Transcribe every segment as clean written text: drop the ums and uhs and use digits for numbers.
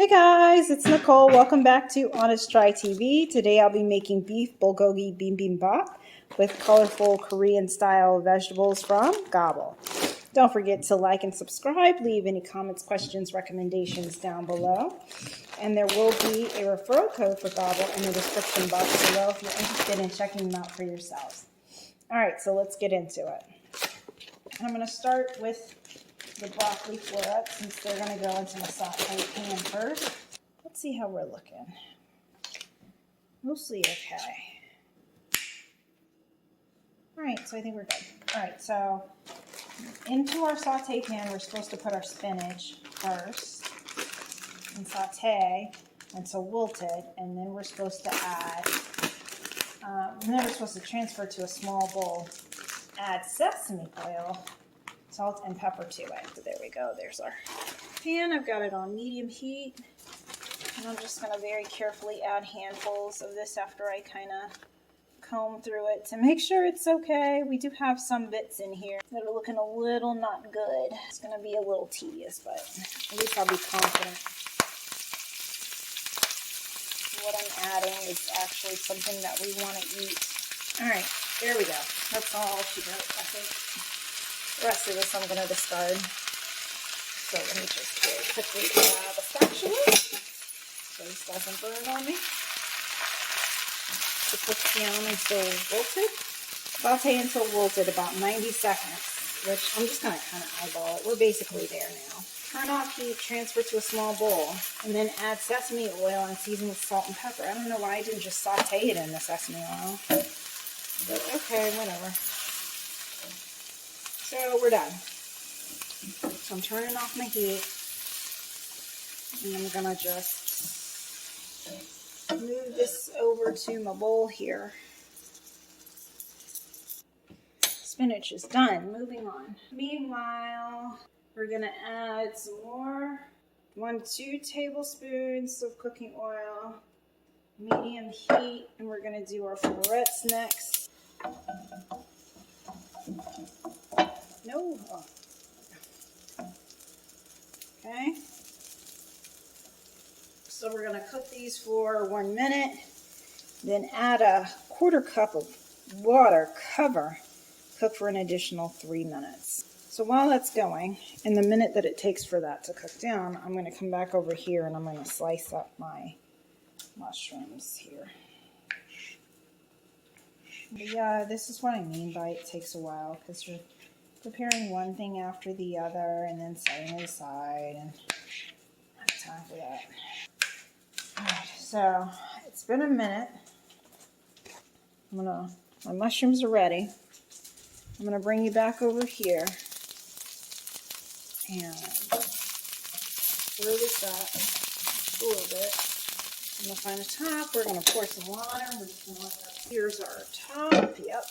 Hey guys, it's Nicole. Welcome back to Honest Try TV. Today I'll be making beef bulgogi bibimbap with colorful Korean style vegetables from Gobble. Don't forget to like and subscribe. Leave any comments, questions, recommendations down below. And there will be a referral code for Gobble in the description box below if you're interested in checking them out for yourselves. Alright, so let's get into it. I'm going to start with the broccoli florets since they're going to go into my saute pan first. Let's see how we're looking. Mostly okay. Alright, so I think we're good. Alright, so into our saute pan, we're supposed to put our spinach first and saute until wilted, and then we're supposed to add, transfer to a small bowl, add sesame oil, salt and pepper to it. So there we go, there's our pan. I've got it on medium heat. And I'm just going to very carefully add handfuls of this after I kind of comb through it to make sure it's okay. We do have some bits in here that are looking a little not good. It's going to be a little tedious, but at least I'll be confident what I'm adding is actually something that we want to eat. Alright, there we go. That's all she wrote, I think. The rest of this I'm going to discard. So let me just very quickly grab a spatula so this doesn't burn on me. Put this down until wilted. Saute until wilted, about 90 seconds, which I'm just going to kind of eyeball it. We're basically there now. Turn off heat, transfer to a small bowl, and then add sesame oil and season with salt and pepper. I don't know why I didn't just saute it in the sesame oil. But okay, whatever. So we're done. So I'm turning off my heat, and I'm gonna just move this over to my bowl here. Spinach is done. Moving on. Meanwhile, we're gonna add some more 1-2 tablespoons of cooking oil, medium heat, and we're gonna do our florets next. No. Oh. Okay. So we're going to cook these for 1 minute, then add a 1/4 cup of water, cover, cook for an additional 3 minutes. So while that's going, in the minute that it takes for that to cook down, I'm going to come back over here and I'm going to slice up my mushrooms here. But yeah, this is what I mean by it takes a while, because you're preparing one thing after the other and then setting it aside, and I have time for that. Alright, so it's been a minute. My mushrooms are ready. I'm gonna bring you back over here and stir this up a little bit. I'm gonna find a top. We're gonna pour some water. Here's our top. Yep.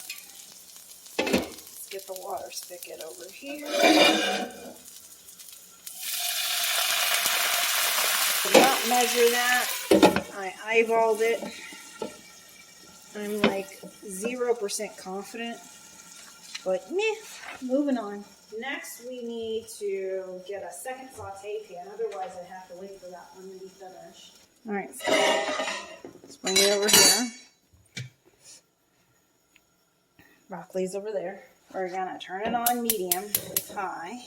Let's get the water spigot over here. Did not measure that. I eyeballed it. I'm like 0% confident, but meh. Moving on. Next, we need to get a second saute pan. Otherwise, I have to wait for that one to be finished. All right, so let's bring it over here. Broccoli's over there. We're gonna turn it on medium with high.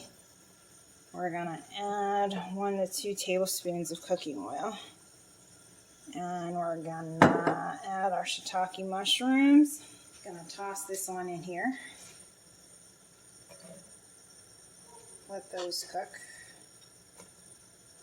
We're gonna add 1 to 2 tablespoons of cooking oil. And we're gonna add our shiitake mushrooms. Gonna toss this on in here. Let those cook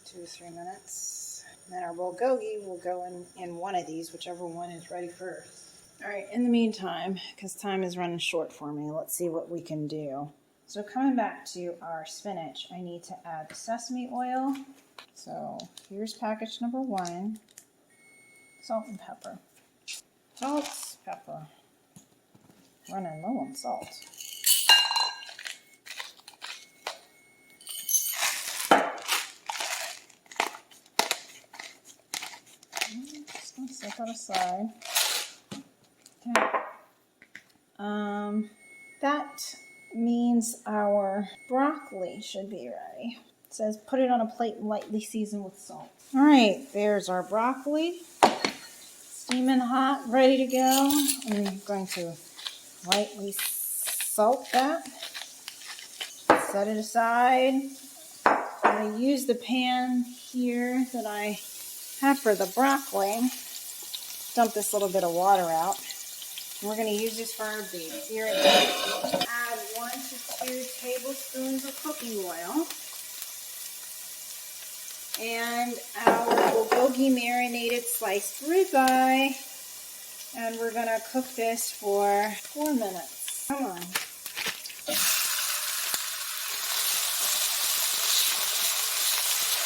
2 to 3 minutes. And then our bulgogi will go in one of these, whichever one is ready first. Alright, in the meantime, because time is running short for me, let's see what we can do. So coming back to our spinach, I need to add sesame oil. So here's package number 1. Salt and pepper. Salt, pepper. Running low on salt. Just gonna set that aside. Okay. That means our broccoli should be ready. says put it on a plate and lightly season with salt. All right, there's our broccoli. Steaming hot, ready to go. I'm going to lightly salt that. Set it aside. I'm going to use the pan here that I have for the broccoli. Dump this little bit of water out. And we're going to use this for our beef. Here it goes. Add 1 to 2 tablespoons of cooking oil. And our bulgogi marinated sliced ribeye. And we're going to cook this for 4 minutes. Come on.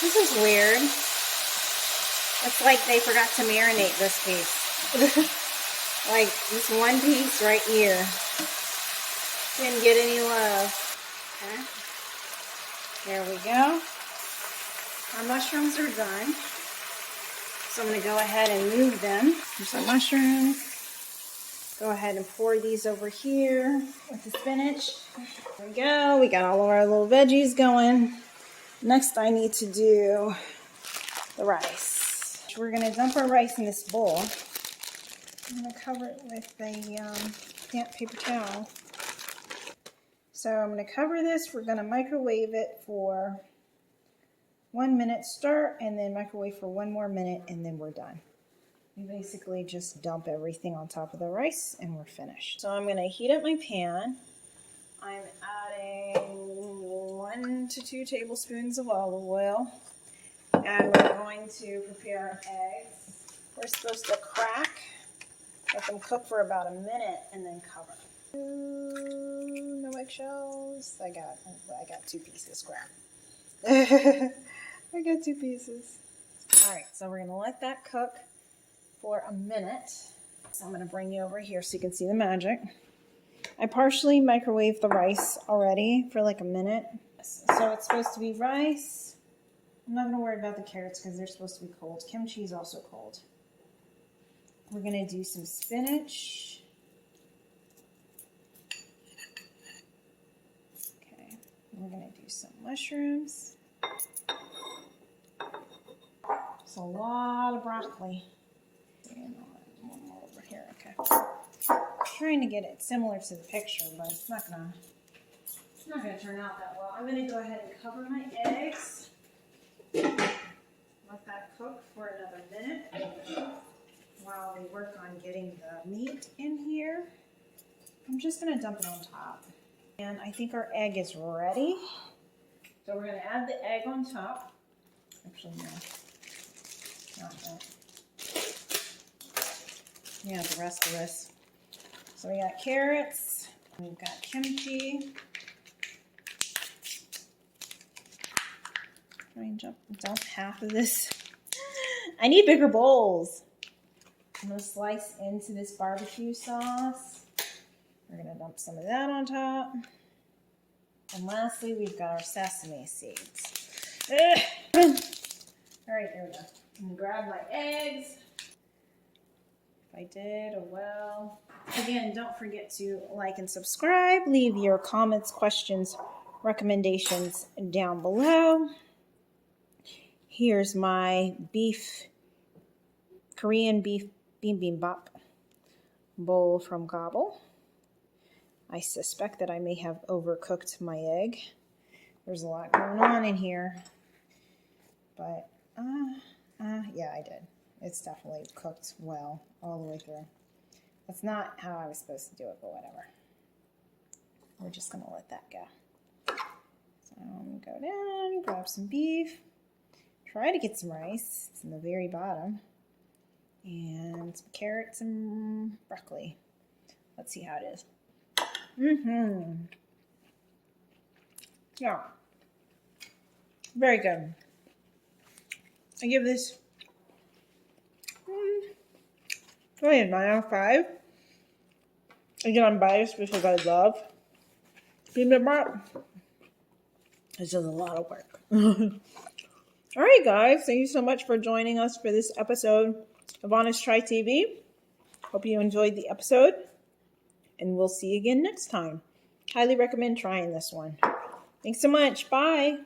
This is weird. It's like they forgot to marinate this piece. Like this one piece right here. Didn't get any love. Okay. There we go. Our mushrooms are done. So I'm going to go ahead and move them. Here's our mushrooms. Go ahead and pour these over here with the spinach. There we go. We got all of our little veggies going. Next I need to do the rice. We're going to dump our rice in this bowl. I'm going to cover it with a damp paper towel. So I'm going to cover this. We're going to microwave it for 1 minute start, and then microwave for 1 more minute, and then we're done. We basically just dump everything on top of the rice, and we're finished. So I'm going to heat up my pan. I'm adding 1 to 2 tablespoons of olive oil, and we're going to prepare our eggs. We're supposed to crack, let them cook for about a minute, and then cover. No eggshells. I got 2 pieces. Crap. I got 2 pieces. All right, so we're going to let that cook for a minute. So I'm going to bring you over here so you can see the magic. I partially microwaved the rice already for like a minute. So it's supposed to be rice. I'm not going to worry about the carrots because they're supposed to be cold. Kimchi is also cold. We're going to do some spinach. Okay, we're going to do some mushrooms. It's a lot of broccoli. And one more over here, okay. I'm trying to get it similar to the picture, but it's not gonna turn out that well. I'm gonna go ahead and cover my eggs. Let that cook for another minute while we work on getting the meat in here. I'm just gonna dump it on top. And I think our egg is ready. So we're gonna add the egg on top. Actually, no. Not that. Yeah, the rest of this. So we got carrots, we've got kimchi. Try and dump half of this. I need bigger bowls. I'm gonna slice into this barbecue sauce. We're gonna dump some of that on top. And lastly, we've got our sesame seeds. All right, there we go. I'm gonna grab my eggs. If I did, oh well. Again, don't forget to like and subscribe. Leave your comments, questions, recommendations down below. Here's my Korean beef bibimbap bowl from Gobble. I suspect that I may have overcooked my egg. There's a lot going on in here. But, yeah, I did. It's definitely cooked well all the way through. That's not how I was supposed to do it, but whatever. We're just going to let that go. So I'm going to go down, grab some beef. Try to get some rice. It's in the very bottom. And some carrots and broccoli. Let's see how it is. Yeah. Very good. I give this probably a 9 out of 5. Again, I'm biased because I love bibimbap. It's just a lot of work. All right, guys. Thank you so much for joining us for this episode of Honest Try TV. Hope you enjoyed the episode. And we'll see you again next time. Highly recommend trying this one. Thanks so much. Bye.